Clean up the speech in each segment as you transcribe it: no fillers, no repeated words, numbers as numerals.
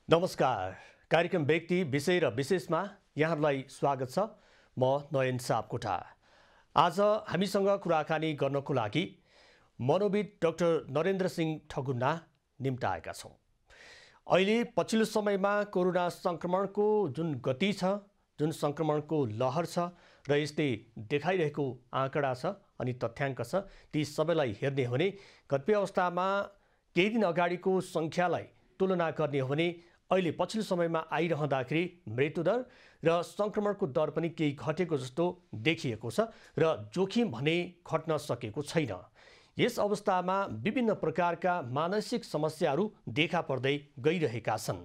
नमस्कार। कार्यक्रम व्यक्ति विषय र विशेषमा यहाँहरूलाई स्वागत छ। म नयन सापकोटा। आज हामीसँग कुराकानी गर्नको लागि मनोविद डाक्टर नरेन्द्र सिंह ठकुन्ना निम्ताएका छौँ। अहिले पछिल्लो समयमा कोरोना संक्रमणको जुन गति छ, जुन संक्रमणको लहर छ र यसले देखाइरहेको आँकडा छ अनि तथ्याङ्क छ, ती सबैलाई हेर्ने हो भने कतिपय अवस्थामा केही दिन अगाडिको सङ्ख्यालाई तुलना गर्ने हो भने अहिले पछिल्लो समयमा आइरहँदाखेरि मृत्युदर र सङ्क्रमणको दर पनि केही घटेको जस्तो देखिएको छ र जोखिम भने घट्न सकेको छैन। यस अवस्थामा विभिन्न प्रकारका मानसिक समस्याहरू देखा पर्दै गइरहेका छन्।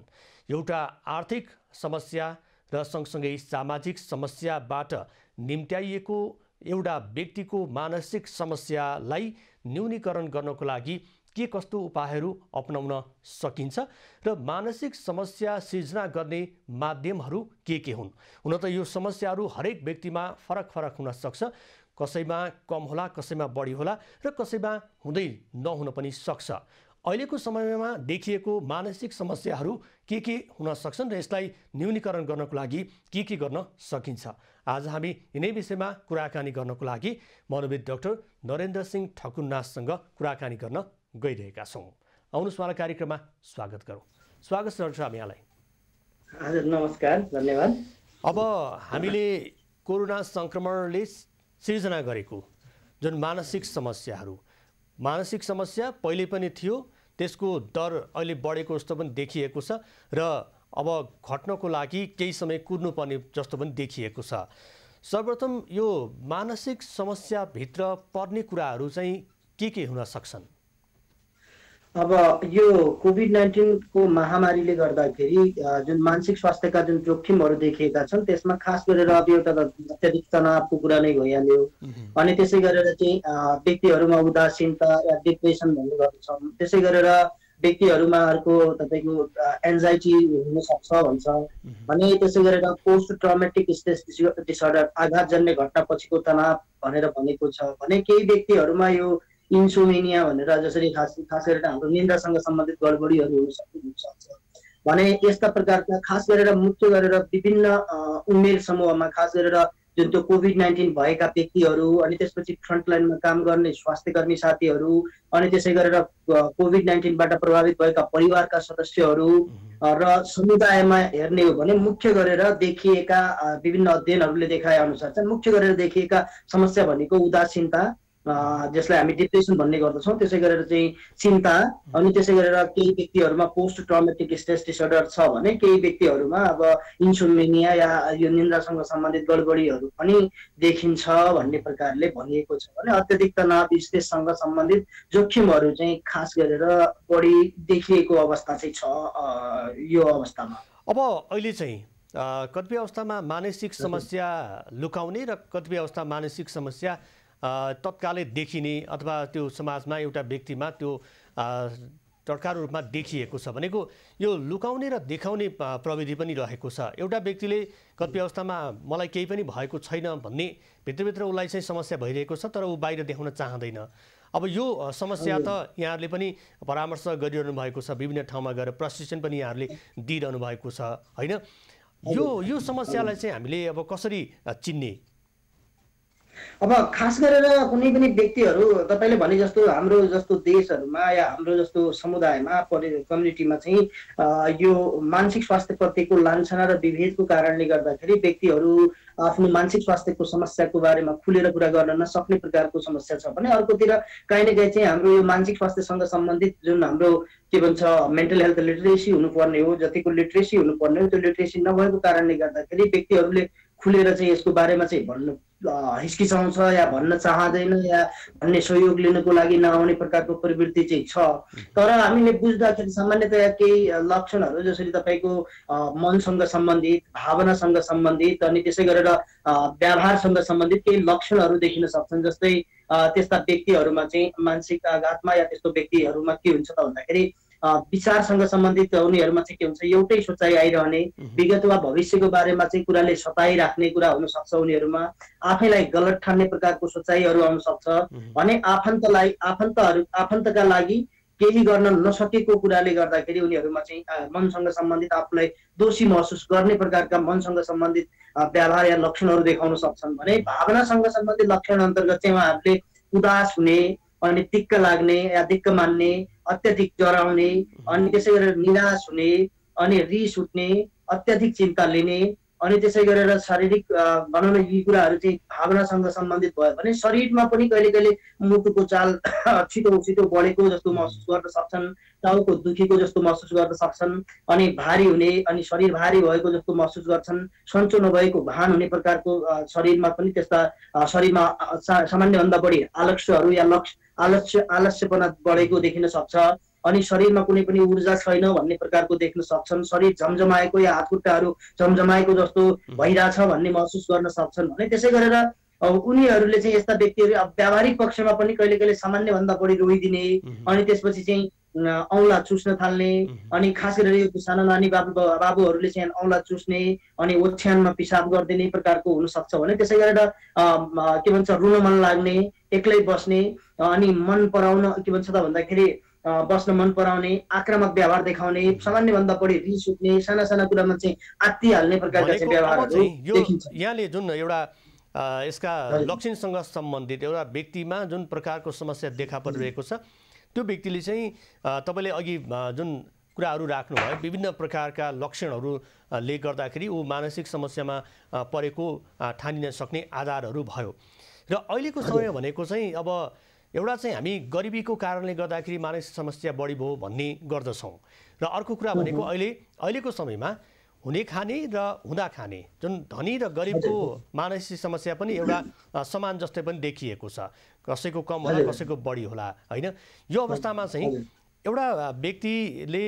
एउटा आर्थिक समस्या र सँगसँगै सामाजिक समस्याबाट निम्त्याइएको एउटा व्यक्तिको मानसिक समस्यालाई न्यूनीकरण गर्नको लागि के कस्तो उपायहरू अपनाउन सकिन्छ र मानसिक समस्या सिर्जना गर्ने माध्यमहरू के हुन्। हुन त यो समस्याहरू हरेक व्यक्तिमा फरक फरक हुन सक्छ। कसैमा कम होला, कसैमा बढी होला र कसैमा हुँदै नहुन पनि सक्छ। अहिलेको समयमा देखिएको मानसिक समस्याहरू के हुन सक्छन् र यसलाई न्यूनीकरण गर्नको लागि के गर्न सकिन्छ। आज हामी यिनै विषयमा कुराकानी गर्नको लागि मनोविद डाक्टर नरेन्द्र सिंह ठकुन्नासँग कुराकानी गर्न गइरहेका छौँ। आउनुहोस् उहाँलाई कार्यक्रममा स्वागत गरौँ। स्वागत छ डाक्टर यहाँलाई। हजुर नमस्कार, धन्यवाद। अब हामीले कोरोना संक्रमणले सिर्जना गरेको जुन मानसिक समस्या पहिले पनि थियो, त्यसको दर अहिले बढेको जस्तो पनि देखिएको छ र अब घट्नको लागि केही समय कुर्नुपर्ने जस्तो पनि देखिएको छ। सर्वप्रथम यो मानसिक समस्याभित्र पर्ने कुराहरू चाहिँ के हुन सक्छन्? अब यो कोभिड-19 को महामारीले गर्दाखेरि जुन मानसिक स्वास्थ्यका जुन जोखिमहरू देखिएका छन् त्यसमा खास गरेर अब एउटा अत्याधिक तनावको कुरा नै भइहाल्यो। अनि त्यसै गरेर चाहिँ व्यक्तिहरूमा उदासीनता या डिप्रेसन भन्ने गर्छौँ। त्यसै गरेर व्यक्तिहरूमा अर्को तपाईँको एन्जाइटी हुन सक्छ भन्छ। अनि त्यसै गरेर पोस्ट ट्रमेटिक स्ट्रेस डिसअर्डर, आघातजन्य घटनापछिको तनाव भनेर भनेको छ। भने केही व्यक्तिहरूमा यो इन्सोमेनिया भनेर जसरी खास गरेर हाम्रो निन्द्रासँग सम्बन्धित गडबडीहरू हुन सक्छ। भने यस्ता प्रकारका खास गरेर मुख्य गरेर विभिन्न उमेर समूहमा खास गरेर जुन त्यो कोभिड-19 भएका व्यक्तिहरू अनि त्यसपछि फ्रन्टलाइनमा काम गर्ने स्वास्थ्यकर्मी साथीहरू अनि त्यसै गरेर कोभिड-19बाट प्रभावित भएका परिवारका सदस्यहरू र समुदायमा हेर्ने हो भने मुख्य गरेर देखिएका विभिन्न अध्ययनहरूले देखाए अनुसार चाहिँ मुख्य गरेर देखिएका समस्या भनेको उदासीनता, जसलाई हामी डिप्रेसन भन्ने गर्दछौँ, त्यसै गरेर चाहिँ चिन्ता, अनि त्यसै गरेर केही व्यक्तिहरूमा पोस्ट ट्रमेटिक स्ट्रेस डिसअर्डर छ भने केही व्यक्तिहरूमा अब इन्सोमेनिया या यो निन्द्रासँग सम्बन्धित गडबडीहरू पनि देखिन्छ भन्ने प्रकारले भनिएको छ। भने अत्यधिक तनाव स्ट्रेससँग सम्बन्धित जोखिमहरू चाहिँ खास गरेर बढी देखिएको अवस्था चाहिँ छ यो अवस्थामा। अब अहिले चाहिँ कतिपय अवस्थामा मानसिक समस्या लुकाउने र कतिपय अवस्था मानसिक समस्या तत्कालै देखिने अथवा त्यो समाजमा एउटा व्यक्तिमा त्यो तड्कारो रूपमा देखिएको छ भनेको यो लुकाउने र देखाउने प्रविधि पनि रहेको छ। एउटा व्यक्तिले कतिपय अवस्थामा मलाई केही पनि भएको छैन भन्ने भित्रभित्र उसलाई चाहिँ समस्या भइरहेको छ, तर ऊ बाहिर देखाउन चाहँदैन। अब यो समस्या त यहाँहरूले पनि परामर्श गरिरहनु भएको छ, विभिन्न ठाउँमा गएर प्रशिक्षण पनि यहाँहरूले दिइरहनु भएको छ होइन? यो समस्यालाई चाहिँ हामीले अब कसरी चिन्ने? अब खास गरेर कुनै पनि व्यक्तिहरू तपाईँले भने जस्तो हाम्रो जस्तो देशहरूमा या हाम्रो जस्तो समुदायमा कम्युनिटीमा चाहिँ यो मानसिक स्वास्थ्य प्रतिको लान्छना र विभेदको कारणले गर्दाखेरि व्यक्तिहरू आफ्नो मानसिक स्वास्थ्यको समस्याको बारेमा खुलेर कुरा गर्न नसक्ने प्रकारको समस्या छ। भने अर्कोतिर काहीँ न काहीँ चाहिँ हाम्रो यो मानसिक स्वास्थ्यसँग सम्बन्धित जुन हाम्रो के भन्छ मेन्टल हेल्थ लिटरेसी हुनुपर्ने हो, जतिको लिटरेसी हुनुपर्ने हो त्यो लिटरेसी नभएको कारणले गर्दाखेरि व्यक्तिहरूले खुलेर चाहिँ यसको बारेमा चाहिँ भन्नु हिचकिचाउँछ या भन्न चाहँदैन या भन्ने सहयोग लिनको लागि नआउने प्रकारको प्रवृत्ति चाहिँ छ। तर हामीले बुझ्दाखेरि सामान्यतया केही लक्षणहरू जसरी तपाईँको मनसँग सम्बन्धित, भावनासँग सम्बन्धित अनि त्यसै गरेर व्यवहारसँग सम्बन्धित केही लक्षणहरू देखिन सक्छन्। जस्तै त्यस्ता व्यक्तिहरूमा चाहिँ मानसिक आघातमा या त्यस्तो व्यक्तिहरूमा के हुन्छ त भन्दाखेरि विचारसँग सम्बन्धित उनीहरूमा चाहिँ के हुन्छ, एउटै सोचाइ आइरहने, विगत वा भविष्यको बारेमा चाहिँ कुराले सताइराख्ने कुरा हुन सक्छ उनीहरूमा, आफैलाई गलत ठान्ने प्रकारको सोचाइहरू आउन सक्छ। भने आफन्तका लागि केही गर्न नसकेको कुराले गर्दाखेरि उनीहरूमा चाहिँ मनसँग सम्बन्धित आफूलाई दोषी महसुस गर्ने प्रकारका मनसँग सम्बन्धित व्यवहार या लक्षणहरू देखाउन सक्छन् भने भावनासँग सम्बन्धित लक्षण अन्तर्गत चाहिँ उहाँहरूले उदास हुने अनि दिक्क लाग्ने या दिक्क मान्ने अत्याधिक डराउने अनि त्यसै गरेर निराश हुने अनि रिस उठ्ने अत्याधिक चिन्ता लिने अनि त्यसै गरेर शारीरिक भनौँ न यी कुराहरू चाहिँ भावनासँग सम्बन्धित भयो भने शरीरमा पनि कहिले कहिले मुटुको चाल छिटो छिटो बढेको जस्तो महसुस गर्न सक्छन् टाउको दुखीको जस्तो महसुस गर्न सक्छन् अनि भारी हुने अनि शरीर भारी भएको जस्तो महसुस गर्छन् सन्चो नभएको भान हुने प्रकारको शरीरमा पनि त्यस्ता शरीरमा सामान्यभन्दा बढी आलस्यहरू या आलस्यपना बढेको देखिन सक्छ अनि शरीरमा कुनै पनि ऊर्जा छैन भन्ने प्रकारको देख्न सक्छन् शरीर झमझमाएको या हातखुट्टाहरू झमझमाएको जस्तो भइरहेछ भन्ने महसुस गर्न सक्छन् भने त्यसै गरेर उनीहरूले चाहिँ यस्ता व्यक्तिहरू व्यावहारिक पक्षमा पनि कहिले कहिले सामान्यभन्दा बढी रोइदिने अनि त्यसपछि चाहिँ औँला चुस्न थाल्ने अनि खास गरेर यो सानो नानी बाबुहरूले चाहिँ औँला चुस्ने अनि ओछ्यानमा पिसाब गरिदिने प्रकारको हुनसक्छ भने त्यसै गरेर के भन्छ रुन मन लाग्ने एक्लै बस्ने अनि मन पराउन के भन्छ त भन्दाखेरि बस्न मन पराउने आक्रामक व्यवहार देखाउने सामान्यभन्दा बढी रिस उठ्ने साना साना कुरामा चाहिँ आत्तिहाल्ने प्रकारका चाहिँ व्यवहारहरू देखिन्छ। यहाँले जुन एउटा यसका लक्षणसँग सम्बन्धित एउटा व्यक्तिमा जुन प्रकारको समस्या देखा परिरहेको छ त्यो व्यक्तिले चाहिँ तपाईँले अघि जुन कुराहरू राख्नुभयो विभिन्न प्रकारका लक्षणहरूले गर्दाखेरि ऊ मानसिक समस्यामा परेको ठानिन सक्ने आधारहरू भयो र अहिलेको समय भनेको चाहिँ अब एउटा चाहिँ हामी गरिबीको कारणले गर्दाखेरि मानसिक समस्या बढी भयो भन्ने गर्दछौँ र अर्को कुरा भनेको अहिलेको समयमा हुने खाने र हुँदा खाने जुन धनी र गरिबको मानसिक समस्या पनि एउटा समान जस्तै पनि देखिएको छ कसैको कम होला कसैको बढी होला होइन यो अवस्थामा चाहिँ एउटा व्यक्तिले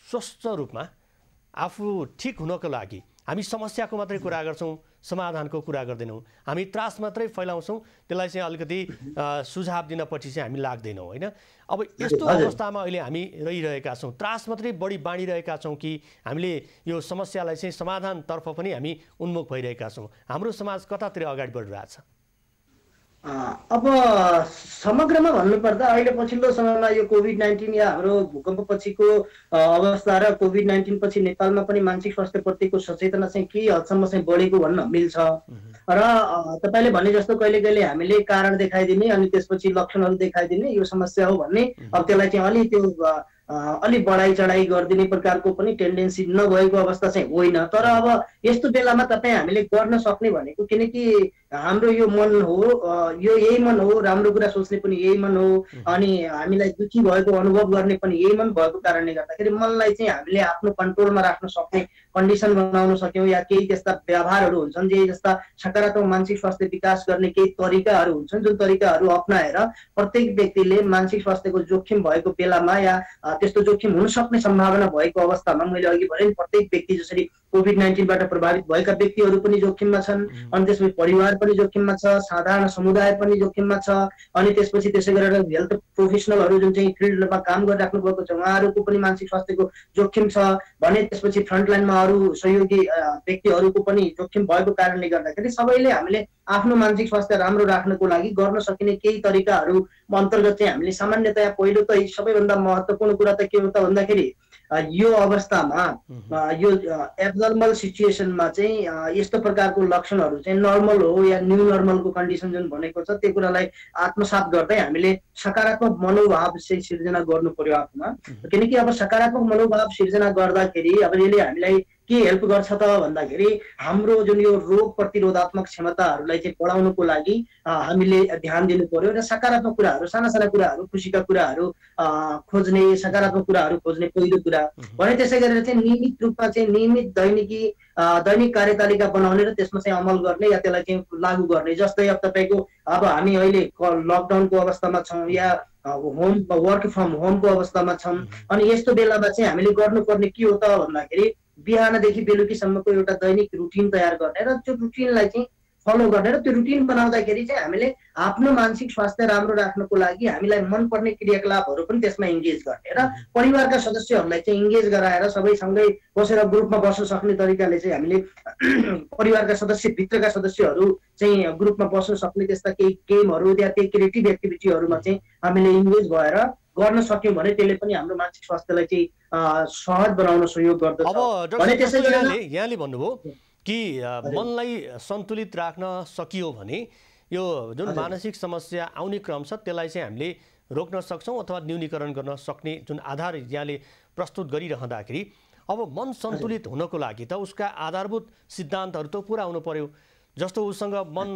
स्वस्थ रूपमा आफू ठिक हुनको लागि हामी समस्याको मात्रै कुरा गर्छौँ समाधानको कुरा गर्दैनौँ हामी त्रास मात्रै फैलाउँछौँ त्यसलाई चाहिँ अलिकति सुझाव दिनपछि चाहिँ हामी लाग्दैनौँ होइन अब यस्तो अवस्थामा अहिले हामी रहिरहेका छौँ त्रास मात्रै बढी बाँडिरहेका छौँ कि हामीले यो समस्यालाई चाहिँ समाधानतर्फ पनि हामी उन्मुख भइरहेका छौँ हाम्रो समाज कतातिर अगाडि बढिरहेछ अब समग्रमा भन्नुपर्दा अहिले पछिल्लो समयमा यो कोभिड-19 या हाम्रो भूकम्प पछिको अवस्था र कोभिड-19 पछि नेपालमा पनि मानसिक स्वास्थ्यप्रतिको सचेतना चाहिँ के हदसम्म चाहिँ बढेको भन्न मिल्छ र तपाईले भने जस्तो कहिले कहिले हामीले कारण देखाइदिने अनि त्यसपछि लक्षणहरू देखाइदिने यो समस्या हो भन्ने अब त्यसलाई चाहिँ अलि बढाइ चढाइ गरिदिने प्रकारको पनि टेन्डेन्सी नभएको अवस्था चाहिँ होइन तर अब यस्तो बेलामा तपाईँ हामीले गर्न सक्ने भनेको किनकि हाम्रो यो मन हो यो यही मन हो राम्रो कुरा सोच्ने पनि यही मन हो अनि हामीलाई दुखी भएको अनुभव गर्ने पनि यही मन भएको कारणले गर्दाखेरि मनलाई चाहिँ हामीले आफ्नो कन्ट्रोलमा राख्न सक्ने कन्डिसन बनाउन सक्यौँ या केही त्यस्ता व्यवहारहरू हुन्छन् जे जस्ता सकारात्मक मानसिक स्वास्थ्य विकास गर्ने केही तरिकाहरू हुन्छन् जुन तरिकाहरू अप्नाएर प्रत्येक व्यक्तिले मानसिक स्वास्थ्यको जोखिम भएको बेलामा या त्यस्तो जोखिम हुन सक्ने सम्भावना भएको अवस्थामा मैले अघि भने प्रत्येक व्यक्ति जसरी कोभिड-19बाट प्रभावित भएका व्यक्तिहरू पनि जोखिममा छन् अनि त्यसपछि परिवार पनि जोखिममा छ साधारण समुदाय पनि जोखिममा छ अनि त्यसपछि त्यसै गरेर हेल्थ प्रोफेसनलहरू जुन चाहिँ फिल्डमा काम गरिराख्नु भएको छ उहाँहरूको पनि मानसिक स्वास्थ्यको जोखिम छ भने त्यसपछि फ्रन्टलाइनमा अरू सहयोगी व्यक्तिहरूको पनि जोखिम भएको कारणले गर्दाखेरि सबैले हामीले आफ्नो मानसिक स्वास्थ्य राम्रो राख्नको लागि गर्न सकिने केही तरिकाहरू अन्तर्गत चाहिँ हामीले सामान्यतया पहिलो त सबैभन्दा महत्त्वपूर्ण कुरा त के हो त भन्दाखेरि यो अवस्थामा यो एब्नर्मल सिचुएसनमा चाहिँ यस्तो प्रकारको लक्षणहरू चाहिँ नर्मल हो या न्यू नर्मलको कन्डिसन जुन भनेको छ त्यो कुरालाई आत्मसात गर्दै हामीले सकारात्मक मनोभाव चाहिँ सिर्जना गर्नु पर्यो आफूमा किनकि अब सकारात्मक मनोभाव सिर्जना गर्दाखेरि अब यसले हामीलाई के हेल्प गर्छ त भन्दाखेरि हाम्रो जुन यो रोग प्रतिरोधात्मक क्षमताहरूलाई चाहिँ बढाउनको लागि हामीले ध्यान दिनु पर्यो र सकारात्मक कुराहरू साना साना कुराहरू खुसीका कुराहरू खोज्ने सकारात्मक कुराहरू खोज्ने पहिलो कुरा भने त्यसै गरेर चाहिँ नियमित रूपमा चाहिँ नियमित दैनिक कार्यतालिका बनाउने र त्यसमा चाहिँ अमल गर्ने या त्यसलाई चाहिँ लागू गर्ने जस्तै अब तपाईँको अब हामी अहिले लकडाउनको अवस्थामा छौँ या वर्क फ्रम होमको अवस्थामा छौँ अनि यस्तो बेलामा चाहिँ हामीले गर्नुपर्ने के हो त भन्दाखेरि बिहानदेखि बेलुकीसम्मको एउटा दैनिक रुटिन तयार गर्ने र त्यो रुटिनलाई चाहिँ फलो गर्ने र त्यो रुटिन बनाउँदाखेरि चाहिँ हामीले आफ्नो मानसिक स्वास्थ्य राम्रो राख्नको लागि हामीलाई मनपर्ने क्रियाकलापहरू पनि त्यसमा इन्गेज गर्ने र परिवारका सदस्यहरूलाई चाहिँ इन्गेज गराएर सबैसँगै बसेर ग्रुपमा बस्न सक्ने तरिकाले चाहिँ हामीले परिवारका भित्रका सदस्यहरू चाहिँ ग्रुपमा बस्न सक्ने त्यस्ता केही गेमहरू या केही क्रिएटिभ एक्टिभिटीहरूमा चाहिँ हामीले इन्गेज भएर गर्न सक्यौँ भने त्यसले पनि हाम्रो मानसिक स्वास्थ्यलाई चाहिँ सहज बनाउन सहयोग गर्दछ। अब डाक्टर यहाँले भन्नुभयो कि मनलाई सन्तुलित राख्न सकियो भने यो जुन मानसिक समस्या आउने क्रम छ त्यसलाई चाहिँ हामीले रोक्न सक्छौँ अथवा न्यूनीकरण गर्न सक्ने जुन आधार यहाँले प्रस्तुत गरिरहँदाखेरि अब मन सन्तुलित हुनको लागि त उसका आधारभूत सिद्धान्तहरू त पुरा हुनु पर्यो। जस्तो उसँग मन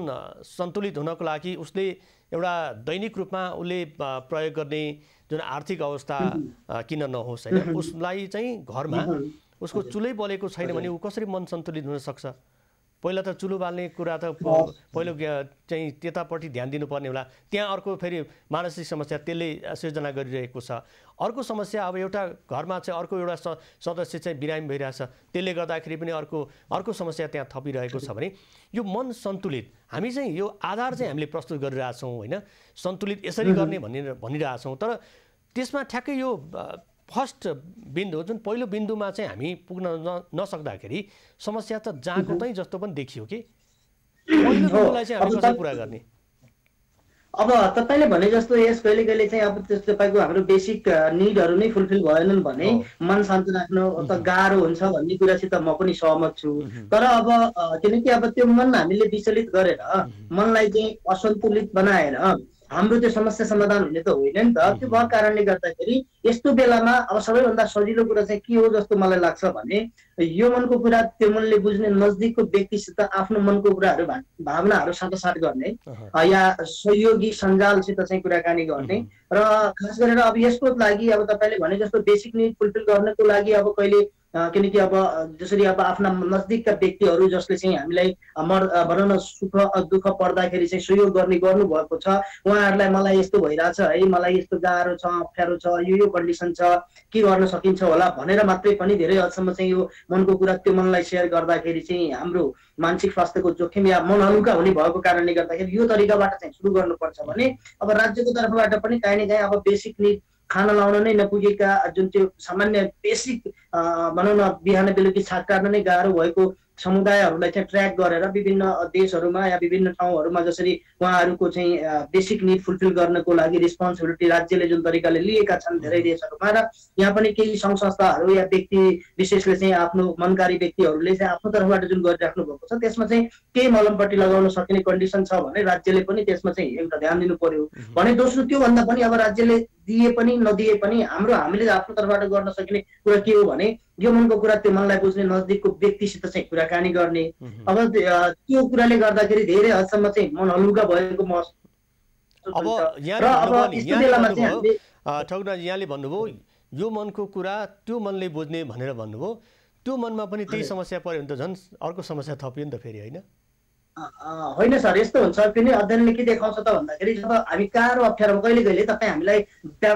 सन्तुलित हुनको लागि उसले एउटा दैनिक रूपमा उसले प्रयोग गर्ने जुन आर्थिक अवस्था किन नहोस् होइन, उसलाई चाहिँ घरमा उसको चुलै बलेको छैन भने ऊ कसरी मन सन्तुलित हुन सक्छ? पहिला त चुलो बाल्ने कुरा त पहिलो चाहिँ त्यतापट्टि ध्यान दिनुपर्ने होला। त्यहाँ अर्को फेरि मानसिक समस्या त्यसले सिर्जना गरिरहेको छ। अर्को समस्या अब एउटा घरमा चाहिँ अर्को एउटा सदस्य चाहिँ बिरामी भइरहेछ, त्यसले गर्दाखेरि पनि अर्को समस्या त्यहाँ थपिरहेको छ भने यो मन सन्तुलित हामी चाहिँ यो आधार चाहिँ हामीले प्रस्तुत गरिरहेछौँ होइन, सन्तुलित यसरी गर्ने भनिरहेछौँ। तर त्यसमा ठ्याक्कै यो फर्स्ट बिन्दु जुन पहिलो बिन्दुमा चाहिँ हामी पुग्न नसक्दाखेरि समस्या त जहाँको त्यही जस्तो पनि देखियो कि पहिलो बिन्दुलाई चाहिँ हामी कसरी पुरा गर्ने? अब तपाईँले भने जस्तो यस कहिले कहिले चाहिँ अब तपाईँको हाम्रो बेसिक निडहरू नै फुलफिल भएनन् भने मन शान्त राख्नु त गाह्रो हुन्छ भन्ने कुरासित म पनि सहमत छु। तर अब किनकि अब त्यो मन हामीले विचलित गरेर मनलाई चाहिँ असन्तुलित बनाएर हाम्रो त्यो समस्या समाधान हुने त होइन नि त। त्यो भएको कारणले गर्दाखेरि यस्तो बेलामा अब सबैभन्दा सजिलो कुरा चाहिँ के हो जस्तो मलाई लाग्छ भने यो मनको कुरा त्यो मनले बुझ्ने नजदिकको व्यक्तिसित आफ्नो मनको कुराहरू भावनाहरू साटासाट गर्ने या सहयोगी सञ्जालसित चाहिँ कुराकानी गर्ने र खास गरेर अब यसको लागि अब तपाईँले भने जस्तो बेसिक निड फुलफिल गर्नको लागि अब कहिले किनकि अब जसरी अब आफ्ना नजदिकका व्यक्तिहरू जसले चाहिँ हामीलाई भनौँ न सुख दुःख पर्दाखेरि चाहिँ सहयोग गर्नुभएको छ, उहाँहरूलाई मलाई यस्तो भइरहेछ है, मलाई यस्तो गाह्रो छ, अप्ठ्यारो छ, यो कन्डिसन छ, के गर्न सकिन्छ होला भनेर मात्रै पनि धेरै हदसम्म चाहिँ यो मनको कुरा त्यो मनलाई सेयर गर्दाखेरि चाहिँ हाम्रो मानसिक स्वास्थ्यको जोखिम या मन हलुका हुने भएको कारणले गर्दाखेरि यो तरिकाबाट चाहिँ सुरु गर्नुपर्छ भने अब राज्यको तर्फबाट पनि काहीँ न काहीँ अब बेसिक निड खाना लाउन नै नपुगेका जुन त्यो सामान्य बेसिक भनौँ न बिहान बेलुकी छाक काट्न नै गाह्रो भएको समुदायहरूलाई चाहिँ ट्र्याक गरेर विभिन्न देशहरूमा या विभिन्न ठाउँहरूमा जसरी उहाँहरूको चाहिँ बेसिक निड फुलफिल गर्नको लागि रेस्पोन्सिबिलिटी राज्यले जुन तरिकाले लिएका छन् धेरै देशहरूमा र यहाँ पनि केही सङ्घ संस्थाहरू या व्यक्ति विशेषले चाहिँ आफ्नो मनकारी व्यक्तिहरूले चाहिँ आफ्नो तर्फबाट जुन गरिराख्नु भएको छ त्यसमा चाहिँ केही मलमपट्टि लगाउन सकिने कन्डिसन छ भने राज्यले पनि त्यसमा चाहिँ एउटा ध्यान दिनु पर्यो भने। दोस्रो त्योभन्दा पनि अब राज्यले दिए पनि नदिए पनि हामीले आफ्नो तर्फबाट गर्न सकिने कुरा के हो भने यो मनको कुरा त्यो मनलाई बुझ्ने नजदिकको व्यक्तिसित चाहिँ कुराकानी गर्ने। अब त्यो कुराले गर्दाखेरि धेरै हदसम्म चाहिँ मन हलुका भएको महसुस हुन्छ। ठकुराजी यहाँले भन्नुभयो यो मनको कुरा त्यो मनले बुझ्ने भनेर भन्नुभयो, त्यो मनमा पनि त्यही समस्या पर्यो भने त झन् अर्को समस्या थपियो नि त फेरि होइन? होइन सर, यस्तो हुन्छ किन अध्ययनले के देखाउँछ त भन्दाखेरि जब हामी गाह्रो अप्ठ्यारो कहिले कहिले तपाईँ हामीलाई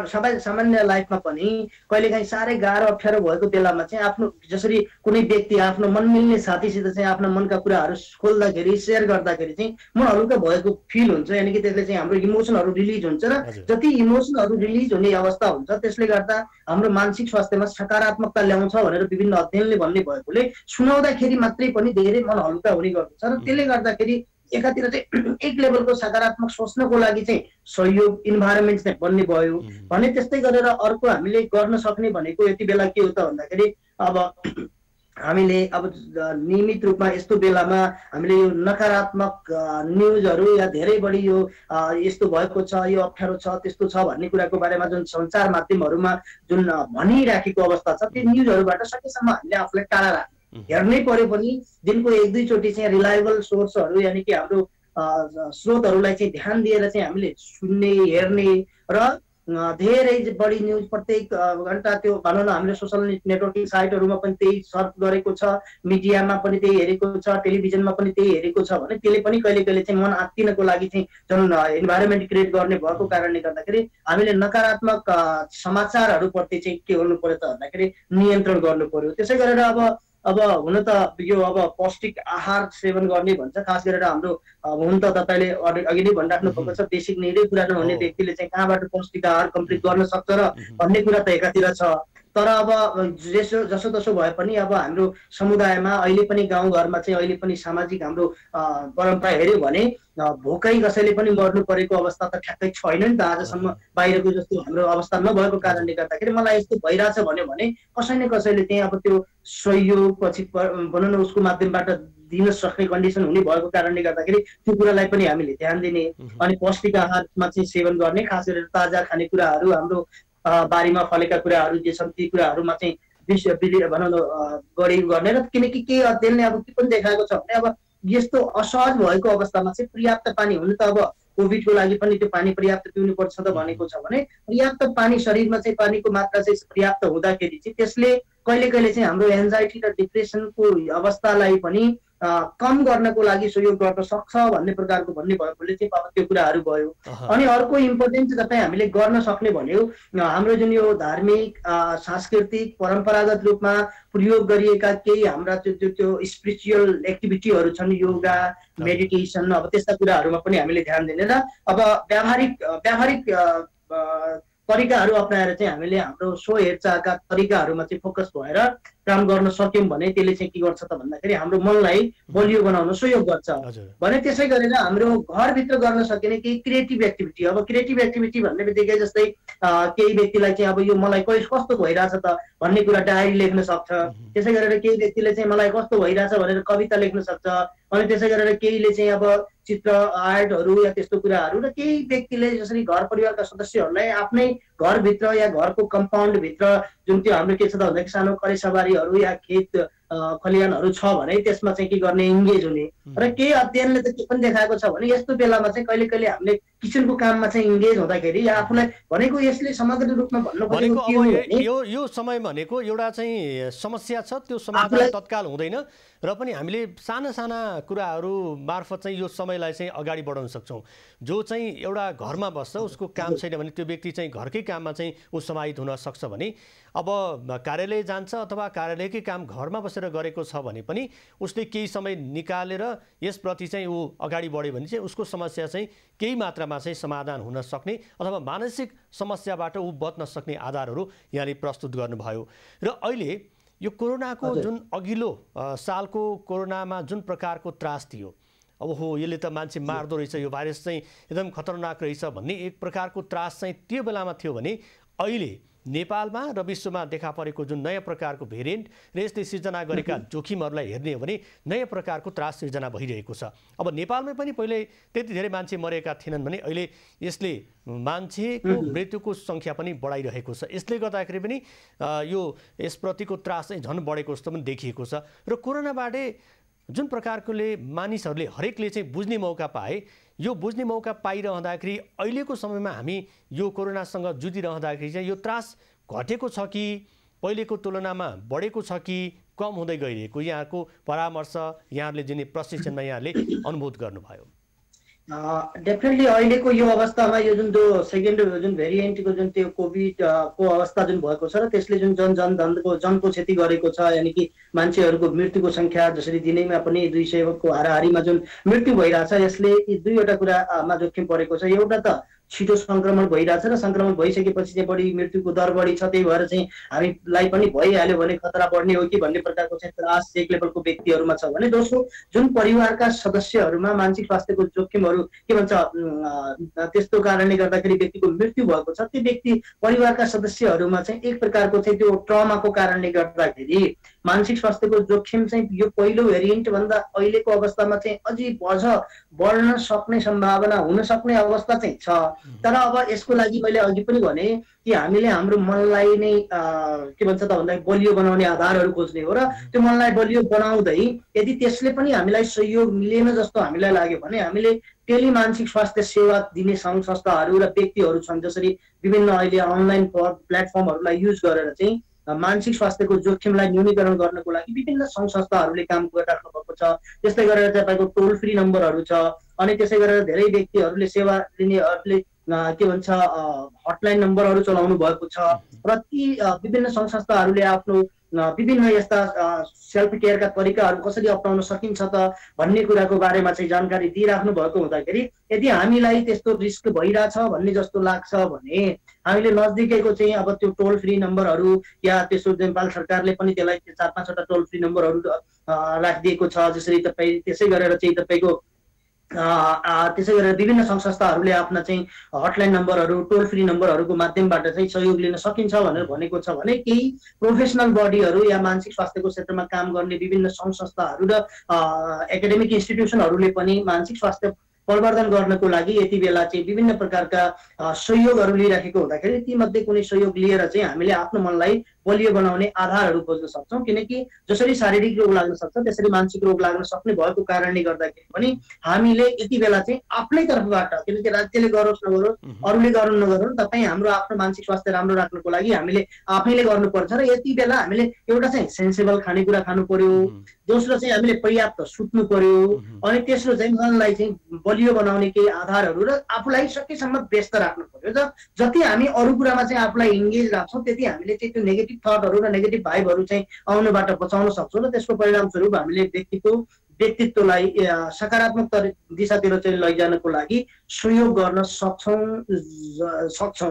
सबै सामान्य लाइफमा पनि कहिलेकाहीँ साह्रै गाह्रो अप्ठ्यारो भएको बेलामा चाहिँ आफ्नो जसरी कुनै व्यक्ति आफ्नो मन मिल्ने साथीसित चाहिँ आफ्ना मनका कुराहरू खोल्दाखेरि सेयर गर्दाखेरि चाहिँ मन हलुका भएको फिल हुन्छ, यानि कि त्यसले चाहिँ हाम्रो इमोसनहरू रिलिज हुन्छ र जति इमोसनहरू रिलिज हुने अवस्था हुन्छ त्यसले गर्दा हाम्रो मानसिक स्वास्थ्यमा सकारात्मकता ल्याउँछ भनेर विभिन्न अध्ययनले भन्ने भएकोले सुनाउँदाखेरि मात्रै पनि धेरै मन हलुका हुने गर्दछ र त्यसले गर्दाखेरि एकातिर चाहिँ एक लेभलको सकारात्मक सोच्नको लागि चाहिँ सहयोग इन्भाइरोमेन्ट चाहिँ बन्ने भयो भने त्यस्तै गरेर अर्को हामीले गर्न सक्ने भनेको यति बेला के हो त भन्दाखेरि अब हामीले अब नियमित रूपमा यस्तो बेलामा हामीले यो नकारात्मक न्युजहरू या धेरै बढी यो यस्तो भएको छ, यो अप्ठ्यारो छ, त्यस्तो छ भन्ने कुराको बारेमा जुन सञ्चार माध्यमहरूमा जुन भनिराखेको अवस्था छ त्यो न्युजहरूबाट सकेसम्म हामीले आफूलाई टाढा राख्ने हेर्नै पर्यो पनि दिनको एक दुईचोटि चाहिँ रिलायबल सोर्सहरू यानि कि हाम्रो स्रोतहरूलाई चाहिँ ध्यान दिएर चाहिँ हामीले सुन्ने हेर्ने र धेरै बढी न्युज प्रत्येक घन्टा त्यो भनौँ न हामीले सोसल नेटवर्किङ साइटहरूमा पनि त्यही सर्च गरेको छ, मिडियामा पनि त्यही हेरेको छ, टेलिभिजनमा पनि त्यही हेरेको छ भने त्यसले पनि कहिले कहिले चाहिँ मन आत्तिनको लागि चाहिँ जुन इन्भाइरोमेन्ट क्रिएट गर्ने भएको कारणले गर्दाखेरि हामीले नकारात्मक समाचारहरूप्रति चाहिँ के गर्नु पर्यो त भन्दाखेरि नियन्त्रण गर्नु पर्यो। त्यसै गरेर अब हुन त यो अब पौष्टिक आहार सेवन गर्ने भन्छ, खास गरेर हाम्रो हुन त तपाईँले अघि नै भनिराख्नु भएको छ बेसिक निडै पुरा नहुने व्यक्तिले चाहिँ कहाँबाट पौष्टिक आहार कम्प्लिट गर्न सक्छ र भन्ने कुरा त एकातिर छ। तर अब जसो भए पनि अब हाम्रो समुदायमा अहिले पनि गाउँघरमा चाहिँ अहिले पनि सामाजिक हाम्रो परम्परा हेऱ्यो भने भोकै कसैले पनि मर्नु परेको अवस्था त ठ्याक्कै छैन नि त आजसम्म। बाहिरको जस्तो हाम्रो अवस्था नभएको कारणले गर्दाखेरि मलाई यस्तो भइरहेछ भन्यो भने कसै न कसैले चाहिँ अब त्यो सहयोग पछि भनौँ न उसको माध्यमबाट दिन सक्ने कन्डिसन हुने भएको कारणले गर्दाखेरि त्यो कुरालाई पनि हामीले ध्यान दिने। अनि पौष्टिक आहारमा चाहिँ सेवन गर्ने, खास गरेर ताजा खानेकुराहरू, हाम्रो बारीमा फलेका कुराहरू जे छन् ती कुराहरूमा चाहिँ भनौँ न बढी गर्ने। र किनकि केही अध्ययनले अब के पनि देखाएको छ भने अब यस्तो असहज भएको अवस्थामा चाहिँ पर्याप्त पानी हुनु त अब कोभिडको लागि पनि त्यो पानी पर्याप्त पिउनु पर्छ त भनेको छ भने पर्याप्त पानी शरीरमा चाहिँ पानीको मात्रा चाहिँ पर्याप्त हुँदाखेरि चाहिँ त्यसले कहिले कहिले चाहिँ हाम्रो एन्जाइटी र डिप्रेसनको अवस्थालाई पनि कम गर्नको लागि सहयोग गर्न सक्छ भन्ने प्रकारको भन्ने भएकोले चाहिँ अब त्यो कुराहरू भयो। अनि अर्को इम्पोर्टेन्ट तपाईँ हामीले गर्न सक्ने भन्यो हाम्रो जुन यो धार्मिक सांस्कृतिक परम्परागत रूपमा प्रयोग गरिएका केही हाम्रा त्यो स्पिरिचुअल एक्टिभिटीहरू छन्, योगा, मेडिटेसन, अब त्यस्ता कुराहरूमा पनि हामीले ध्यान दिने र अब व्यावहारिक तरिकाहरू अप्नाएर चाहिँ हामीले हाम्रो स्व हेरचाहका तरिकाहरूमा चाहिँ फोकस भएर काम गर्न सक्यौँ भने त्यसले चाहिँ के गर्छ त भन्दाखेरि हाम्रो मनलाई बलियो बनाउन सहयोग गर्छ भने। त्यसै गरेर हाम्रो घरभित्र गर्न सकिने केही क्रिएटिभ एक्टिभिटी, अब क्रिएटिभ एक्टिभिटी भन्ने बित्तिकै जस्तै केही व्यक्तिलाई चाहिँ अब यो मलाई कस्तो भइरहेछ त भन्ने कुरा डायरी लेख्न सक्छ। त्यसै गरेर केही व्यक्तिले चाहिँ मलाई कस्तो भइरहेछ भनेर कविता लेख्न सक्छ। अनि त्यसै गरेर केहीले चाहिँ अब चित्र आर्टहरू या त्यस्तो कुराहरू, र केही व्यक्तिले जसरी घर परिवारका सदस्यहरूलाई आफ्नै घरभित्र या घरको कम्पाउन्डभित्र जुन त्यो हाम्रो के छ त भन्दाखेरि सानो करेसाबारीहरू या खेत खलिहानहरू छ भने त्यसमा चाहिँ के गर्ने, इङ्गेज हुने। र केही अध्ययनले त के पनि देखाएको छ भने यस्तो बेलामा चाहिँ कहिले कहिले हामीले किचनको काममा चाहिँ इङ्गेज हुँदाखेरि या आफूलाई भनेको यसले समग्र रूपमा भन्नु भनेको यो समय भनेको एउटा चाहिँ समस्या छ, त्यो समाधान तत्काल हुँदैन र पनि हामीले साना साना कुराहरू मार्फत चाहिँ यो समयलाई चाहिँ अगाडि बढाउन सक्छौँ। जो चाहिँ एउटा घरमा बस्छ उसको काम छैन भने त्यो व्यक्ति चाहिँ घरकै काममा चाहिँ ऊ समाहित हुन सक्छ भने अब कार्यालय जान्छ अथवा कार्यालयकै काम घरमा बसेर गरेको छ भने पनि उसले केही समय निकालेर यसप्रति चाहिँ ऊ अगाडि बढ्यो भने चाहिँ उसको समस्या चाहिँ केही मात्रामा चाहिँ समाधान हुन सक्ने अथवा मानसिक समस्याबाट ऊ बच्न सक्ने आधारहरू यहाँले प्रस्तुत गर्नुभयो। र अहिले यो कोरोनाको जुन अघिल्लो सालको कोरोनामा जुन प्रकारको त्रास थियो, अब हो यसले त मान्छे मार्दो रहेछ, यो भाइरस चाहिँ एकदम खतरनाक रहेछ भन्ने एक प्रकारको त्रास चाहिँ त्यो बेलामा थियो भने अहिले नेपालमा र विश्वमा देखा परेको जुन नयाँ प्रकारको भेरिएन्ट र यसले सिर्जना गरेका जोखिमहरूलाई हेर्ने हो भने नयाँ प्रकारको त्रास सिर्जना भइरहेको छ। अब नेपालमै पनि पहिले त्यति धेरै मान्छे मरेका थिएनन् भने अहिले यसले मान्छेको मृत्युको सङ्ख्या पनि बढाइरहेको छ। यसले गर्दाखेरि पनि यो यसप्रतिको त्रास चाहिँ झन् बढेको जस्तो पनि देखिएको छ। र कोरोनाबाटै जुन प्रकारकोले मानिसहरूले हरेकले चाहिँ बुझ्ने मौका पाए, यो बुझ्ने मौका पाइरहँदाखेरि अहिलेको समयमा हामी यो कोरोनासँग जुधिरहँदाखेरि चाहिँ यो त्रास घटेको छ कि पहिलेको तुलनामा बढेको छ कि कम हुँदै गइरहेको, यहाँको परामर्श, यहाँहरूले जुन प्रशिक्षणमा यहाँले अनुभूत गर्नुभयो? डेफिनेटली अहिलेको यो अवस्थामा यो जुन सेकेन्ड जुन भेरिएन्टको जुन त्यो कोभिडको अवस्था जुन भएको छ र त्यसले जुन जनको क्षति गरेको छ, यानि कि मान्छेहरूको मृत्युको सङ्ख्या जसरी दिनैमा पनि 200 को हाराहारीमा जुन मृत्यु भइरहेछ, यसले यी दुईवटा कुरामा जोखिम परेको छ। एउटा त छिटो सङ्क्रमण भइरहेछ र सङ्क्रमण भइसकेपछि चाहिँ बढी मृत्युको दर बढी छ, त्यही भएर चाहिँ हामीलाई पनि भइहाल्यो भने खतरा बढ्ने हो कि भन्ने प्रकारको चाहिँ त्रास एक लेभलको व्यक्तिहरूमा छ भने दोस्रो जुन परिवारका सदस्यहरूमा मानसिक स्वास्थ्यको जोखिमहरू के भन्छ त्यस्तो कारणले गर्दाखेरि व्यक्तिको मृत्यु भएको छ, त्यो व्यक्ति परिवारका सदस्यहरूमा चाहिँ एक प्रकारको चाहिँ त्यो ट्रमाको कारणले गर्दाखेरि मानसिक स्वास्थ्यको जोखिम चाहिँ यो पहिलो भेरिएन्ट भन्दा अहिलेको अवस्थामा चाहिँ अझै बढ्न सक्ने सम्भावना हुन सक्ने अवस्था चाहिँ छ। तर अब यसको लागि मैले अघि पनि भने कि हामीले हाम्रो मनलाई नै के भन्छ त भन्दाखेरि बलियो बनाउने आधारहरू खोज्ने हो र त्यो मनलाई बलियो बनाउँदै यदि त्यसले पनि हामीलाई सहयोग मिलेन जस्तो हामीलाई लाग्यो भने हामीले टेली मानसिक स्वास्थ्य सेवा दिने सङ्घ संस्थाहरू र व्यक्तिहरू छन्, जसरी विभिन्न अहिले अनलाइन प्लेटफर्महरूलाई युज गरेर चाहिँ मानसिक स्वास्थ्यको जोखिमलाई न्यूनीकरण गर्नको लागि विभिन्न सङ्घ संस्थाहरूले काम गरिराख्नु भएको छ। त्यस्तै गरेर तपाईँको टोल फ्री नम्बरहरू छ, अनि त्यसै गरेर धेरै व्यक्तिहरूले सेवा लिनेहरूले के भन्छ हटलाइन नम्बरहरू चलाउनु भएको छ र ती विभिन्न सङ्घ संस्थाहरूले आफ्नो विभिन्न यस्ता सेल्फ केयरका तरिकाहरू कसरी अप्नाउन सकिन्छ त भन्ने कुराको बारेमा चाहिँ जानकारी दिइराख्नु भएको हुँदाखेरि यदि हामीलाई त्यस्तो रिस्क भइरहेछ भन्ने जस्तो लाग्छ भने हामीले नजदिकैको चाहिँ अब त्यो टोल फ्री नम्बरहरू या त्यसो नेपाल सरकारले पनि त्यसलाई 4-5 वटा टोल फ्री नम्बरहरू राखिदिएको छ। जसरी तपाईँ त्यसै गरेर चाहिँ तपाईँको त्यसै गरेर विभिन्न सङ्घ संस्थाहरूले आफ्ना चाहिँ हटलाइन नम्बरहरू टोल फ्री नम्बरहरूको माध्यमबाट चाहिँ सहयोग लिन सकिन्छ भनेर भनेको छ भने केही प्रोफेसनल बडीहरू या मानसिक स्वास्थ्यको क्षेत्रमा काम गर्ने विभिन्न सङ्घ संस्थाहरू र एकाडेमिक इन्स्टिट्युसनहरूले पनि मानसिक स्वास्थ्य प्रवर्धन गर्नको लागि यति बेला चाहिँ विभिन्न प्रकारका सहयोगहरू लिइराखेको हुँदाखेरि तीमध्ये कुनै सहयोग लिएर चाहिँ हामीले आफ्नो मनलाई बलियो बनाउने आधारहरू खोज्न सक्छौँ। किनकि जसरी शारीरिक रोग लाग्न सक्छ त्यसरी मानसिक रोग लाग्न सक्ने भएको कारणले गर्दाखेरि पनि हामीले यति बेला चाहिँ आफ्नै तर्फबाट, किनकि राज्यले गरोस् नगरोस् अरूले गर्नु नगरोस्, तपाईँ हाम्रो आफ्नो मानसिक स्वास्थ्य राम्रो राख्नको लागि हामीले आफैले गर्नुपर्छ र यति बेला हामीले एउटा चाहिँ सेन्सेबल खानेकुरा खानु पर्यो, दोस्रो चाहिँ हामीले पर्याप्त सुत्नु पर्यो, अनि तेस्रो चाहिँ मनलाई चाहिँ बलियो बनाउने केही आधारहरू र आफूलाई सकेसम्म व्यस्त राख्नु पर्यो। र जति हामी अरू कुरामा चाहिँ आफूलाई इन्गेज राख्छौँ त्यति हामीले चाहिँ त्यो नेगेटिभ थटहरू र नेगेटिभ भाइबहरू चाहिँ आउनबाट बचाउन सक्छौँ र त्यसको परिणामस्वरूप हामीले व्यक्तित्वलाई सकारात्मक दिशातिर चाहिँ लैजानको लागि सहयोग गर्न सक्छौँ।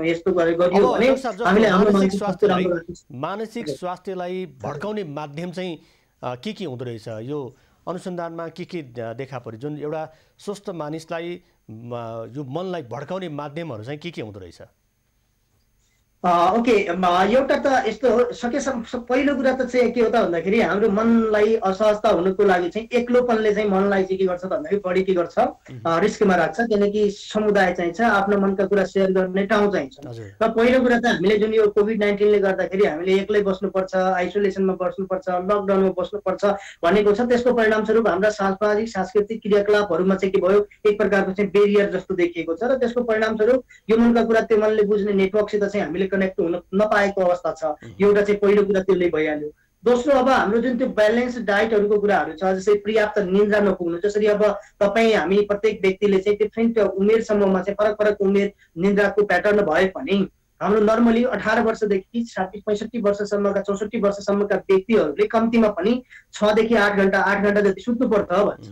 यस्तो गरियो भने हामीले हाम्रो मानसिक स्वास्थ्यलाई भड्काउने माध्यम चाहिँ के हुँदो रहेछ? यो अनुसन्धानमा के देखा पर्यो? जुन एउटा स्वस्थ मानिसलाई यो मनलाई भड्काउने माध्यमहरू चाहिँ के हुँदो रहेछ? ओके, एउटा त यस्तो हो, सकेसम्म पहिलो कुरा त चाहिँ के हो त भन्दाखेरि हाम्रो मनलाई असहजता हुनुको लागि चाहिँ एक्लोपनले चाहिँ मनलाई चाहिँ के गर्छ त भन्दाखेरि बढी के गर्छ, रिस्कमा राख्छ। किनकि समुदाय चाहिन्छ, आफ्नो मनका कुरा सेयर गर्ने ठाउँ चाहिन्छ। र पहिलो कुरा त हामीले जुन यो कोभिड-19ले गर्दाखेरि हामीले एक्लै बस्नुपर्छ, आइसोलेसनमा बस्नुपर्छ, लकडाउनमा बस्नुपर्छ भनेको छ, त्यसको परिणामस्वरूप हाम्रा सामाजिक सांस्कृतिक क्रियाकलापहरूमा चाहिँ के भयो, एक प्रकारको चाहिँ बेरियर जस्तो देखिएको छ। र त्यसको परिणामस्वरूप यो मनका कुरा त्यो मनले बुझ्ने नेटवर्कसित चाहिँ हामीले कनेक्ट हुन नपाएको अवस्था छ। एउटा चाहिँ पहिलो कुरा त्यसले भइहाल्यो। दोस्रो, अब हाम्रो जुन त्यो ब्यालेन्स डाइटहरूको कुराहरू छ, जस्तै पर्याप्त निन्द्रा नपुग्नु। जसरी अब तपाईँ हामी प्रत्येक व्यक्तिले चाहिँ डिफ्रेन्ट उमेर समूहमा चाहिँ फरक फरक उमेर निन्द्राको प्याटर्न भए पनि हाम्रो नर्मली 18 वर्षदेखि 65 वर्षसम्मका 64 वर्षसम्मका व्यक्तिहरूले कम्तीमा पनि 6 देखि 8 घण्टा जति सुत्नुपर्छ भन्छ,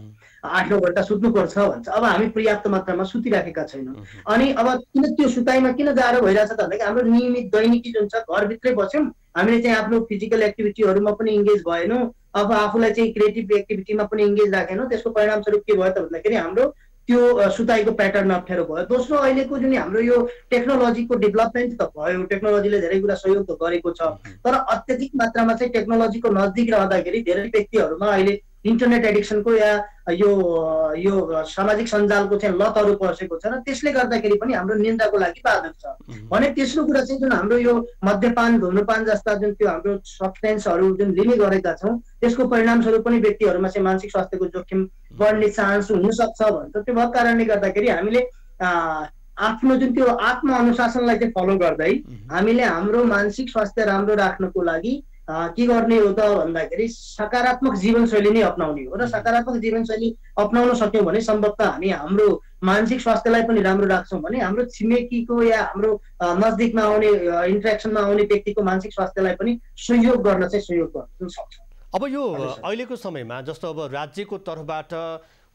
8-9 घण्टा सुत्नुपर्छ भन्छ। अब हामी पर्याप्त मात्रामा सुतिराखेका छैनौँ। अनि अब किन त्यो सुताइमा किन गाह्रो भइरहेछ त भन्दाखेरि हाम्रो नियमित दैनिकी जुन छ, घरभित्रै बस्यौँ, हामीले चाहिँ आफ्नो फिजिकल एक्टिभिटीहरूमा पनि इन्गेज भएनौँ, अब आफूलाई चाहिँ क्रिएटिभ एक्टिभिटीमा पनि इन्गेज राखेनौँ। त्यसको परिणामस्वरूप के भयो त भन्दाखेरि हाम्रो त्यो सुताइको प्याटर्न अप्ठ्यारो भयो। दोस्रो, अहिलेको जुन हाम्रो यो टेक्नोलोजीको डेभलपमेन्ट त भयो, टेक्नोलोजीले धेरै कुरा सहयोग त गरेको छ, तर अत्यधिक मात्रामा चाहिँ टेक्नोलोजीको नजिक रहँदाखेरि धेरै व्यक्तिहरूमा अहिले इन्टरनेट एडिक्सनको या यो सामाजिक सञ्जालको चाहिँ लतहरू पर्सेको छ र त्यसले गर्दाखेरि पनि हाम्रो निन्द्राको लागि बाधक छ। भने तेस्रो कुरा चाहिँ जुन हाम्रो यो मद्यपान, धुम्रपान जस्ता जुन त्यो हाम्रो सब्सटेन्सहरू जुन लिने गरेका छौँ, त्यसको परिणामस्वरूप पनि व्यक्तिहरूमा चाहिँ मानसिक स्वास्थ्यको जोखिम बढ्ने चान्स हुनसक्छ भन्छ। त्यो भएको कारणले गर्दाखेरि हामीले आफ्नो जुन त्यो आत्म अनुशासनलाई चाहिँ फलो गर्दै हामीले हाम्रो मानसिक स्वास्थ्य राम्रो राख्नको लागि के गर्ने हो त भन्दाखेरि सकारात्मक जीवनशैली नै अप्नाउने हो। र सकारात्मक जीवनशैली अप्नाउन सक्यौँ भने सम्भवतः हामी हाम्रो मानसिक स्वास्थ्यलाई पनि राम्रो राख्छौँ भने हाम्रो छिमेकीको या हाम्रो नजदिकमा आउने इन्ट्रेक्सनमा आउने व्यक्तिको मानसिक स्वास्थ्यलाई पनि सहयोग गर्न चाहिँ सहयोग गर्न सक्छ। अब यो अहिलेको समयमा जस्तो अब राज्यको तर्फबाट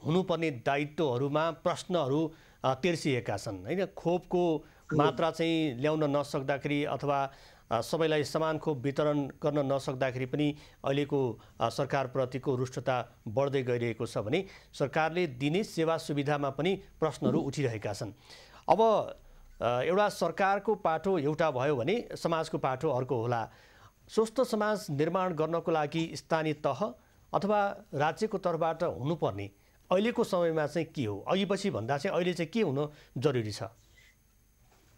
हुनुपर्ने दायित्वहरूमा प्रश्नहरू तेर्सिएका छन् हैन। खोपको मात्रा चाहिँ ल्याउन नसक्दाखेरि अथवा सबैलाई समान खोप वितरण गर्न नसक्दाखेरि पनि अहिलेको सरकारप्रतिको रुष्टता बढ्दै गइरहेको छ भने सरकारले दिने सेवा सुविधामा पनि प्रश्नहरू उठिरहेका छन्। अब एउटा सरकारको पाटो एउटा भयो भने समाजको पाटो अर्को होला। स्वस्थ समाज निर्माण गर्नको लागि स्थानीय तह अथवा राज्यको तर्फबाट हुनुपर्ने अहिलेको समयमा चाहिँ के हो? अघि पछि भन्दा चाहिँ अहिले चाहिँ के हुन जरुरी छ?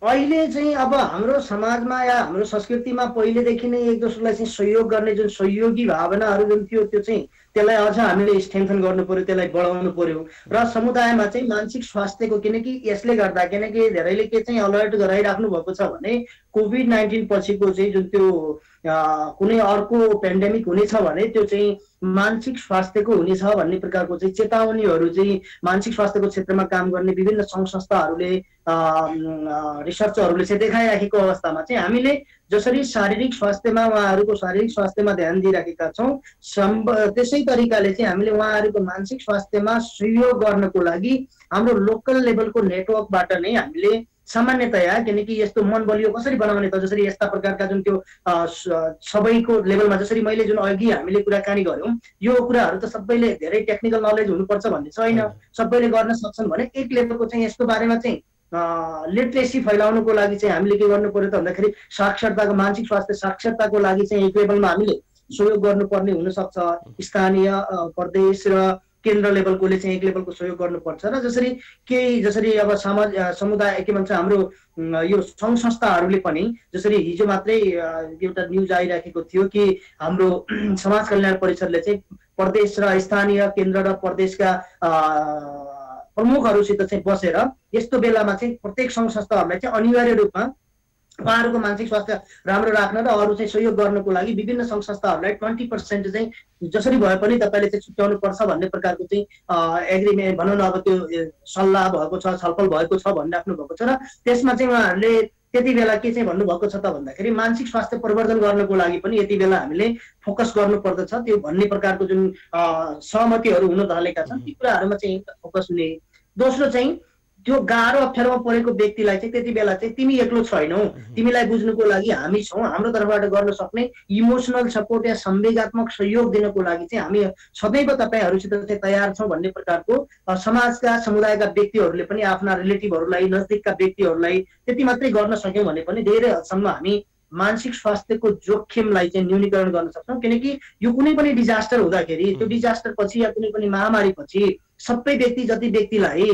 अहिले चाहिँ अब हाम्रो समाजमा या हाम्रो संस्कृतिमा पहिलेदेखि नै एक दोस्रोलाई चाहिँ सहयोग गर्ने जुन सहयोगी भावनाहरू जुन थियो त्यो चाहिँ त्यसलाई अझ हामीले स्ट्रेन्थन गर्नु पर्यो, त्यसलाई बढाउनु पर्यो। र समुदायमा चाहिँ मानसिक स्वास्थ्यको, किनकि यसले गर्दा धेरैले के चाहिँ अलर्ट गराइराख्नु भएको छ भने कोभिड-19 पछिको चाहिँ जुन त्यो कुनै अर्को पेन्डेमिक हुनेछ भने त्यो चाहिँ मानसिक स्वास्थ्यको हुनेछ भन्ने प्रकारको चाहिँ चेतावनीहरू चाहिँ मानसिक स्वास्थ्यको क्षेत्रमा काम गर्ने विभिन्न सङ्घ संस्थाहरूले रिसर्चहरूले चाहिँ देखाइराखेको अवस्थामा चाहिँ हामीले जसरी शारीरिक स्वास्थ्यमा उहाँहरूको शारीरिक स्वास्थ्यमा ध्यान दिइराखेका छौँ त्यसै तरिकाले चाहिँ हामीले उहाँहरूको मानसिक स्वास्थ्यमा सहयोग गर्नको लागि हाम्रो लोकल लेभलको नेटवर्कबाट नै हामीले सामान्यतया किनकि यस्तो मन बलियो कसरी बनाउने त जसरी यस्ता प्रकारका जुन त्यो सबैको लेभलमा जसरी मैले जुन अघि हामीले कुराकानी गऱ्यौँ यो कुराहरू त सबैले धेरै टेक्निकल नलेज हुनुपर्छ भन्ने छैन सबैले गर्न सक्छन् भने एक लेभलको चाहिँ यसको बारेमा चाहिँ लिटरेसी फैलाउनुको लागि चाहिँ हामीले के गर्नु पर्यो त भन्दाखेरि साक्षरताको मानसिक स्वास्थ्य साक्षरताको लागि चाहिँ एक लेभलमा हामीले सहयोग गर्नुपर्ने हुनसक्छ स्थानीय प्रदेश र केन्द्र लेभलकोले चाहिँ एक लेभलको सहयोग गर्नुपर्छ र जसरी अब समुदाय के भन्छ हाम्रो यो सङ्घ संस्थाहरूले पनि जसरी हिजो मात्रै एउटा न्युज आइराखेको थियो कि हाम्रो समाज कल्याण परिषदले चाहिँ प्रदेश र स्थानीय केन्द्र र प्रदेशका प्रमुखहरूसित चाहिँ बसेर यस्तो बेलामा चाहिँ प्रत्येक सङ्घ संस्थाहरूलाई चाहिँ अनिवार्य रूपमा उहाँहरूको मानसिक स्वास्थ्य राम्रो राख्न र अरू चाहिँ सहयोग गर्नको लागि विभिन्न सङ्घ संस्थाहरूलाई 20% चाहिँ जसरी भए पनि तपाईँले चाहिँ छुट्याउनु पर्छ भन्ने प्रकारको चाहिँ एग्रिमेन्ट भनौँ न अब त्यो सल्लाह भएको छ छलफल भएको छ भन्ने राख्नु भएको छ र त्यसमा चाहिँ उहाँहरूले त्यति बेला के चाहिँ भन्नुभएको छ त भन्दाखेरि मानसिक स्वास्थ्य प्रवर्धन गर्नको लागि पनि यति बेला हामीले फोकस गर्नुपर्दछ त्यो भन्ने प्रकारको जुन सहमतिहरू हुन थालेका छन् ती कुराहरूमा चाहिँ फोकस हुने। दोस्रो चाहिँ त्यो गाह्रो अप्ठ्यारोमा परेको व्यक्तिलाई चाहिँ त्यति बेला चाहिँ तिमी एक्लो छैनौ तिमीलाई बुझ्नुको लागि हामी छौँ हाम्रो तर्फबाट गर्न सक्ने इमोसनल सपोर्ट या संवेगात्मक सहयोग दिनको लागि चाहिँ हामी सदैव तपाईँहरूसित चाहिँ तयार छौँ भन्ने प्रकारको समाजका समुदायका व्यक्तिहरूले पनि आफ्ना रिलेटिभहरूलाई नजिकका व्यक्तिहरूलाई त्यति मात्रै गर्न सक्यौँ भने पनि धेरै हदसम्म हामी मानसिक स्वास्थ्यको जोखिमलाई चाहिँ न्यूनीकरण गर्न सक्छौँ किनकि यो कुनै पनि डिजास्टर हुँदाखेरि त्यो डिजास्टर पछि या कुनै पनि महामारी पछि सबै व्यक्ति जति व्यक्तिलाई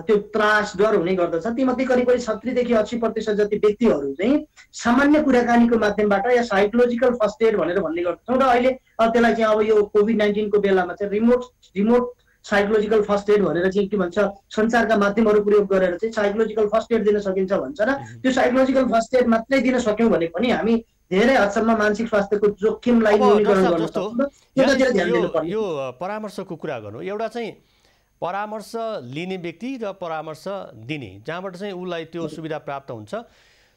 त्यो त्रास डर हुने गर्दछ तीमध्ये करिब 70 देखि 80% जति व्यक्तिहरू चाहिँ सामान्य कुराकानीको माध्यमबाट या साइकोलोजिकल फर्स्ट एड भनेर भन्ने गर्दछौँ र अहिले त्यसलाई चाहिँ अब यो कोभिड-19 को बेलामा चाहिँ रिमोट साइकोलोजिकल फर्स्ट एड भनेर चाहिँ के भन्छ सञ्चारका माध्यमहरू प्रयोग गरेर चाहिँ साइकोलोजिकल फर्स्ट एड दिन सकिन्छ भन्छ र त्यो साइकोलोजिकल फर्स्ट एड मात्रै दिन सक्यौँ भने पनि हामी धेरै हदसम्म मानसिक स्वास्थ्यको जोखिमलाई न्यूनीकरण गर्न सक्छौँ। यो परामर्शको कुरा गर्नु एउटा चाहिँ परामर्श लिने व्यक्ति र परामर्श दिने जहाँबाट चाहिँ उसलाई त्यो सुविधा प्राप्त हुन्छ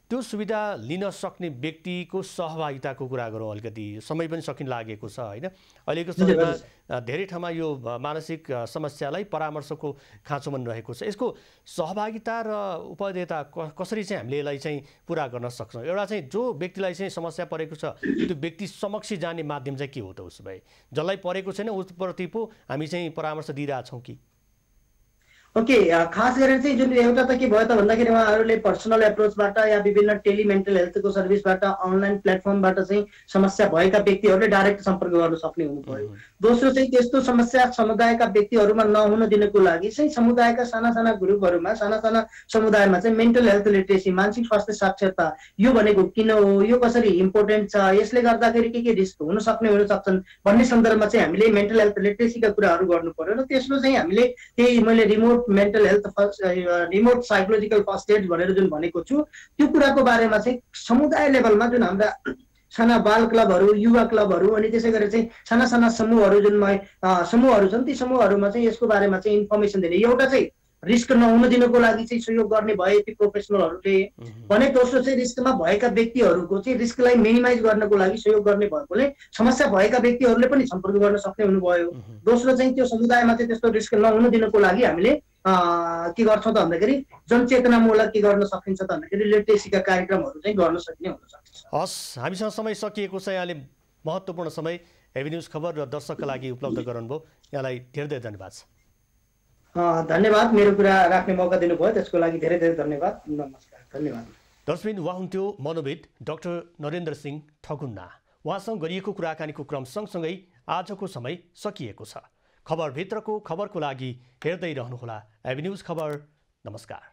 त्यो सुविधा लिन सक्ने व्यक्तिको सहभागिताको कुरा गरौँ। अलिकति समय पनि सकिन लागेको छ होइन अहिलेको समयमा धेरै ठाउँमा यो मानसिक समस्यालाई परामर्शको खाँचोमा रहेको छ। यसको सहभागिता र उपदेयता कसरी चाहिँ हामीले यसलाई चाहिँ पुरा गर्न सक्छौँ? एउटा चाहिँ जो व्यक्तिलाई चाहिँ समस्या परेको छ त्यो व्यक्ति समक्ष जाने माध्यम चाहिँ के हो त? उसो भए जसलाई परेको छैन उसप्रति पो हामी चाहिँ परामर्श दिइरहेछौँ कि? ओके खास गरेर चाहिँ जुन एउटा त के भयो त भन्दाखेरि उहाँहरूले पर्सनल एप्रोचबाट या विभिन्न टेलिमेन्टल हेल्थको सर्भिसबाट अनलाइन प्लेटफर्मबाट चाहिँ समस्या भएका व्यक्तिहरूले डाइरेक्ट सम्पर्क गर्न सक्ने हुनु पर्यो। दोस्रो चाहिँ त्यस्तो समस्या समुदायका व्यक्तिहरूमा नहुन दिनको लागि चाहिँ समुदायका साना साना ग्रुपहरूमा साना साना समुदायमा चाहिँ मेन्टल हेल्थ लिटरेसी मानसिक स्वास्थ्य साक्षरता यो भनेको किन हो यो कसरी इम्पोर्टेन्ट छ यसले गर्दाखेरि के रिस्क हुन सक्ने हुन सक्छन् भन्ने सन्दर्भमा चाहिँ हामीले मेन्टल हेल्थ लिटरेसीका कुराहरू गर्नु पर्यो। र तेस्रो चाहिँ हामीले त्यही मैले remote mental health remote psychological first aid भनेर जुन भनेको छु त्यो कुराको बारेमा चाहिँ समुदाय लेभलमा जुन हाम्रा साना बाल क्लबहरू युवा क्लबहरू अनि त्यसै गरी चाहिँ साना साना समूहहरू जुन समूहहरू छन् ती समूहहरूमा चाहिँ यसको बारेमा चाहिँ इन्फर्मेसन दिने एउटा चाहिँ रिस्क नहुन दिनको लागि चाहिँ सहयोग गर्ने भए ती प्रोफेसनलहरूले भने दोस्रो चाहिँ रिस्कमा भएका व्यक्तिहरूको चाहिँ रिस्कलाई मिनिमाइज गर्नको लागि सहयोग गर्ने भएकोले समस्या भएका व्यक्तिहरूले पनि सम्पर्क गर्न सक्ने हुनुभयो। दोस्रो चाहिँ त्यो समुदायमा चाहिँ त्यस्तो रिस्क नहुन दिनको लागि हामीले के गर्छौँ त भन्दाखेरि जनचेतनामूलक के गर्न सकिन्छ त भन्दाखेरि लिटरेसीका कार्यक्रमहरू चाहिँ गर्न सकिने हुन सक्छ। हस् हामीसँग समय सकिएको छ। यहाँले महत्त्वपूर्ण समय हेभी न्युज खबर र दर्शकका लागि उपलब्ध गराउनुभयो यहाँलाई धेरै धेरै धन्यवाद छ। धन्यवाद मेरो कुरा राख्ने मौका दिनुभयो त्यसको लागि धेरै धेरै धन्यवाद। नमस्कार धन्यवाद। दर्शकबिन उहाँ हुन्थ्यो मनोविद डाक्टर नरेन्द्र सिंह ठकुन्ना। उहाँसँग गरिएको कुराकानीको क्रम सँगसँगै आजको समय सकिएको छ। खबरभित्रको खबरको लागि हेर्दै रहनुहोला हेभी न्युज खबर। नमस्कार।